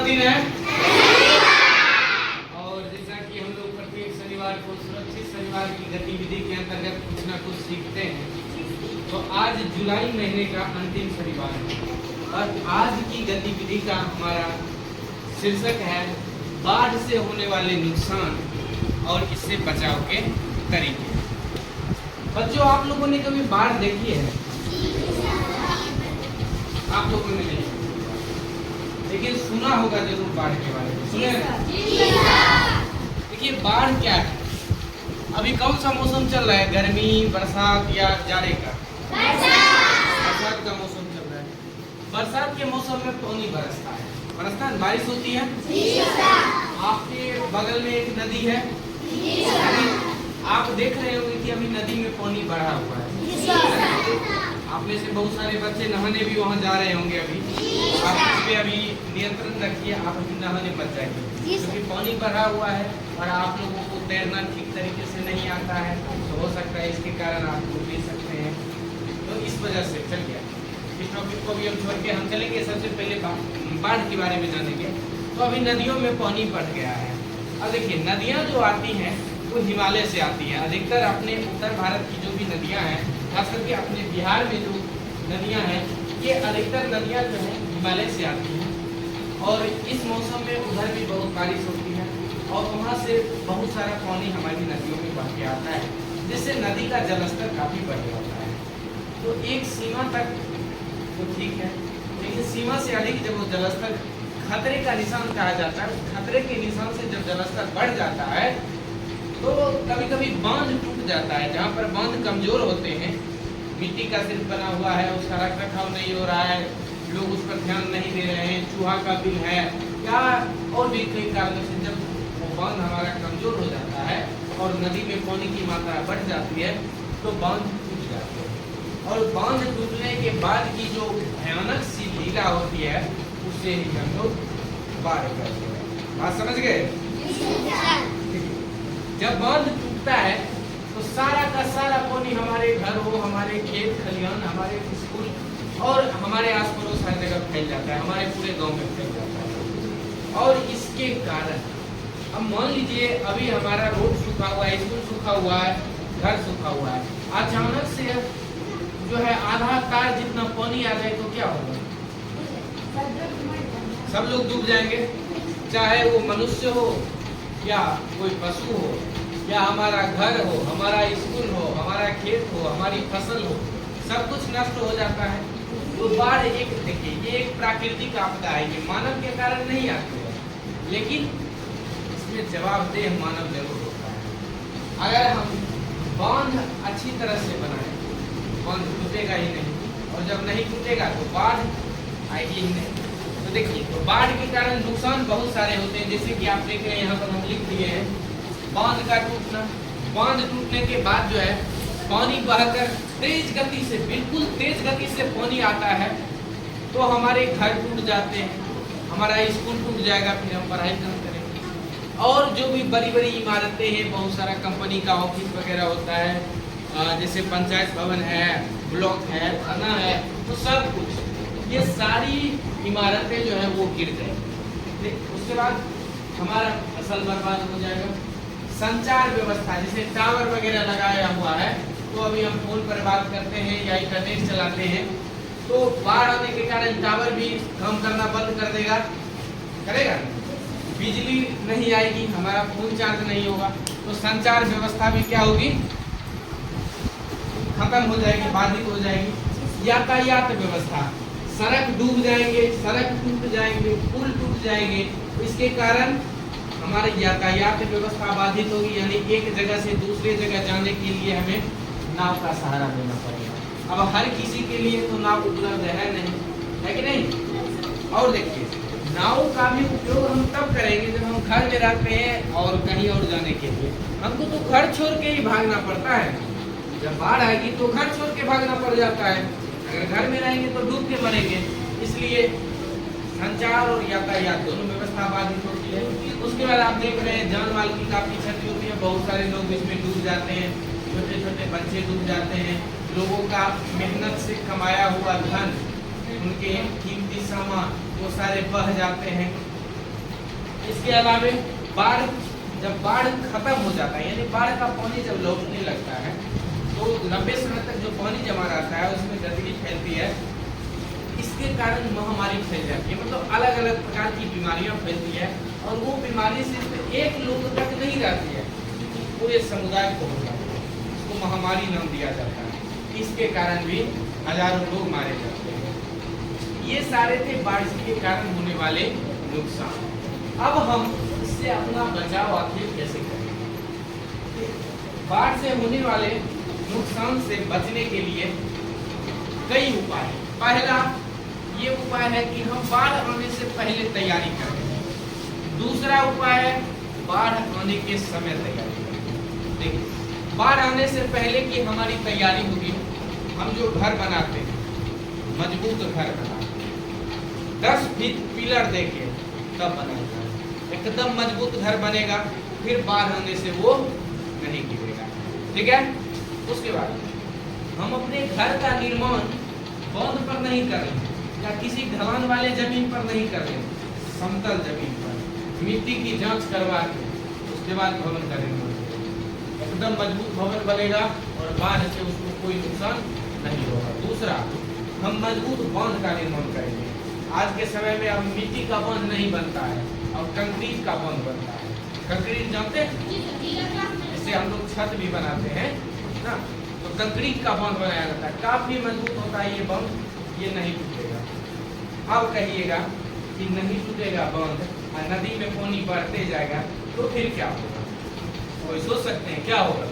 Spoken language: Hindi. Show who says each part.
Speaker 1: दिन है और जैसा कि हम लोग प्रत्येक शनिवार को सुरक्षित शनिवार की गतिविधि के अंतर्गत कुछ ना कुछ सीखते हैं, तो आज जुलाई महीने का अंतिम शनिवार है और आज की गतिविधि का हमारा शीर्षक है बाढ़ से होने वाले नुकसान और इससे बचाव के तरीके। बच्चों, आप लोगों ने कभी बाढ़ देखी है? आप लोगों ने नहीं, लेकिन सुना होगा जरूर बाढ़ के बारे में। सुने? देखिए, बाढ़ क्या है? अभी कौन सा मौसम चल रहा है? गर्मी, बरसात या जाड़े का? बरसात का मौसम चल रहा है। बरसात के मौसम में पानी बरसता है, बारिश होती है। आपके बगल में एक नदी है, आप देख रहे होंगे कि अभी नदी में पानी बढ़ा हुआ है। आप में से बहुत सारे बच्चे नहाने भी वहाँ जा रहे होंगे। अभी आप इस पे अभी नियंत्रण रखिए, आप अभी नहाने मत जाइए क्योंकि पानी बढ़ा हुआ है और आप लोगों को तैरना ठीक तरीके से नहीं आता है, तो हो सकता है इसके कारण आप डूब भी सकते हैं। तो इस वजह से चलिए इस टॉपिक को भी हम छोड़ के हम चलेंगे। सबसे पहले बाढ़ के बारे में जानेंगे। तो अभी नदियों में पानी बढ़ गया है। अब देखिए, नदियाँ जो आती हैं वो हिमालय से आती हैं। अधिकतर अपने उत्तर भारत की जो भी नदियाँ हैं, खास करके अपने बिहार में जो नदियाँ हैं, ये अधिकतर नदियाँ जो हैं हिमालय से आती हैं और इस मौसम में उधर भी बहुत बारिश होती है और वहाँ से बहुत सारा पानी हमारी नदियों में बढ़ के आता है, जिससे नदी का जलस्तर काफ़ी बढ़ जाता है। तो एक सीमा तक तो ठीक है, लेकिन सीमा से अधिक जब वो जलस्तर खतरे का निशान कहा जाता है, उस खतरे के निशान से जब जलस्तर बढ़ जाता है तो कभी कभी बांध टूट जाता है। जहाँ पर बांध कमजोर होते हैं, मिट्टी का सिर्फ बना हुआ है, उसका रख रखाव नहीं हो रहा है, लोग उस पर ध्यान नहीं दे रहे हैं, चूहा का बिल है या और भी कई कारणों से जब वो बांध हमारा कमजोर हो जाता है और नदी में पानी की मात्रा बढ़ जाती है तो बांध टूट जाती है। और बांध टूटने के बाद की जो भयानक सी लीला होती है उससे ही हम लोग बाढ़ करते हैं। बात समझ गए? जब बांध टूटता है तो सारा का सारा पानी हमारे घर हो, हमारे खेत खलिहान, हमारे स्कूल और हमारे आस पड़ोस हर जगह फैल जाता है, हमारे पूरे गांव में फैल जाता है। और इसके कारण अब मान लीजिए अभी हमारा रोड सूखा हुआ है, स्कूल सूखा हुआ है, घर सूखा हुआ है, अचानक से जो है आधा कार जितना पानी आ जाए तो क्या होगा? सब लोग डूब जाएंगे, चाहे वो मनुष्य हो या कोई पशु हो या हमारा घर हो, हमारा स्कूल हो, हमारा खेत हो, हमारी फसल हो, सब कुछ नष्ट हो जाता है। तो बाढ़ एक, देखिए, ये एक प्राकृतिक आपदा है, ये मानव के कारण नहीं आती है, लेकिन इसमें जवाबदेह मानव जरूर होता है। अगर हम बांध अच्छी तरह से बनाए, बांध टूटेगा ही नहीं और जब नहीं टूटेगा तो बाढ़ आएगी ही नहीं। तो देखिए, तो बाढ़ के कारण नुकसान बहुत सारे होते हैं, जैसे कि आप देख रहे हैं यहाँ पर हम लिख दिए हैं बांध का टूटना। बांध टूटने के बाद जो है पानी बहकर तेज गति से, बिल्कुल तेज गति से पानी आता है तो हमारे घर टूट जाते हैं, हमारा स्कूल टूट जाएगा, फिर हम पढ़ाई कहाँ करेंगे। और जो भी बड़ी बड़ी इमारतें हैं, बहुत सारा कंपनी का ऑफिस वगैरह होता है, जैसे पंचायत भवन है, ब्लॉक है, थाना है, तो सब कुछ ये सारी इमारतें जो है वो गिर जाएगी। उसके बाद हमारा फसल बर्बाद हो जाएगा। संचार व्यवस्था, जैसे टावर वगैरह लगाया हुआ है, तो अभी हम फोन पर बात करते हैं या इंटरनेट चलाते हैं, तो बाढ़ आने के कारण टावर भी काम करना बंद कर देगा, करेगा, बिजली नहीं आएगी, हमारा फोन चार्ज नहीं होगा, तो संचार व्यवस्था भी क्या होगी? खत्म हो जाएगी, बाधित हो जाएगी। यातायात व्यवस्था, सड़क डूब जाएंगे, सड़क टूट जाएंगे, पुल टूट जाएंगे, इसके कारण हमारी यातायात व्यवस्था बाधित होगी, यानी एक जगह से दूसरे जगह जाने के लिए हमें नाव का सहारा लेना पड़ेगा। अब हर किसी के लिए तो नाव उपलब्ध है नहीं, है कि नहीं? और देखिए, नाव का भी उपयोग हम तब करेंगे जब हम घर में रहते हैं और कहीं और जाने के लिए हमको तो घर छोड़ के ही भागना पड़ता है। जब बाढ़ आएगी तो घर छोड़ के भागना पड़ जाता है, अगर घर में रहेंगे तो डूब के मरेंगे। इसलिए संचार और यातायात दोनों व्यवस्था बाधित होती है। उसके बाद आप देख रहे हैं जान माल की काफी क्षति होती है, बहुत सारे लोग इसमें डूब जाते हैं, छोटे छोटे बच्चे डूब जाते हैं, लोगों का मेहनत से कमाया हुआ धन, उनके कीमती सामान वो सारे बह जाते हैं। इसके अलावा बाढ़, जब बाढ़ खत्म हो जाता है, यानी बाढ़ का पानी जब लौटने लगता है तो लंबे समय तक जो पानी जमा रहता है उसमें गंदगी फैलती है। इसके कारण महामारी फैल जाती है, मतलब अलग अलग प्रकार की बीमारियां फैलती है और वो बीमारी सिर्फ एक लोग तक नहीं रहती है, पूरे समुदाय को हो जाती है। इसको महामारी नाम दिया जाता है। इसके कारण भी हजारों लोग मारे जाते हैं। ये सारे थे बाढ़ के कारण होने वाले नुकसान। अब हम इससे अपना बचाव आखिर कैसे करें? बाढ़ से होने वाले नुकसान से बचने के लिए कई उपाय हैं। पहला ये उपाय है कि हम बाढ़ आने से पहले तैयारी करें। दूसरा उपाय है बाढ़ आने के समय तैयारी करें। देखिए, बाढ़ आने से पहले की हमारी तैयारी होगी, हम जो घर बनाते हैं, मजबूत घर बनाते हैं, 10 फीट पिलर देके तब बनाएगा, एकदम मजबूत घर बनेगा, फिर बाढ़ आने से वो नहीं गिरेगा। ठीक है। उसके बाद हम अपने घर का निर्माण बांध पर नहीं कर रहे या किसी ढलान वाले जमीन पर नहीं कर रहे, समतल जमीन पर मिट्टी की जांच करवा के उसके बाद भवन का निर्माण करेंगे। एकदम मजबूत भवन बनेगा और बाढ़ से उसको कोई नुकसान नहीं होगा। दूसरा, हम मजबूत बांध का निर्माण करेंगे। आज के समय में अब मिट्टी का बांध नहीं बनता है, अब कंक्रीट का बांध बनता है। कंक्रीट जानते हैं, इससे हम लोग छत भी बनाते हैं ना, तो कंक्रीट का बांध बनाया जाता है, काफी मजबूत होता है ये बांध, ये नहीं टूटेगा। अब कहिएगा कि नहीं टूटेगा बांध और नदी में पानी बढ़ते जाएगा तो फिर क्या होगा? कोई सोच सकते हैं क्या होगा?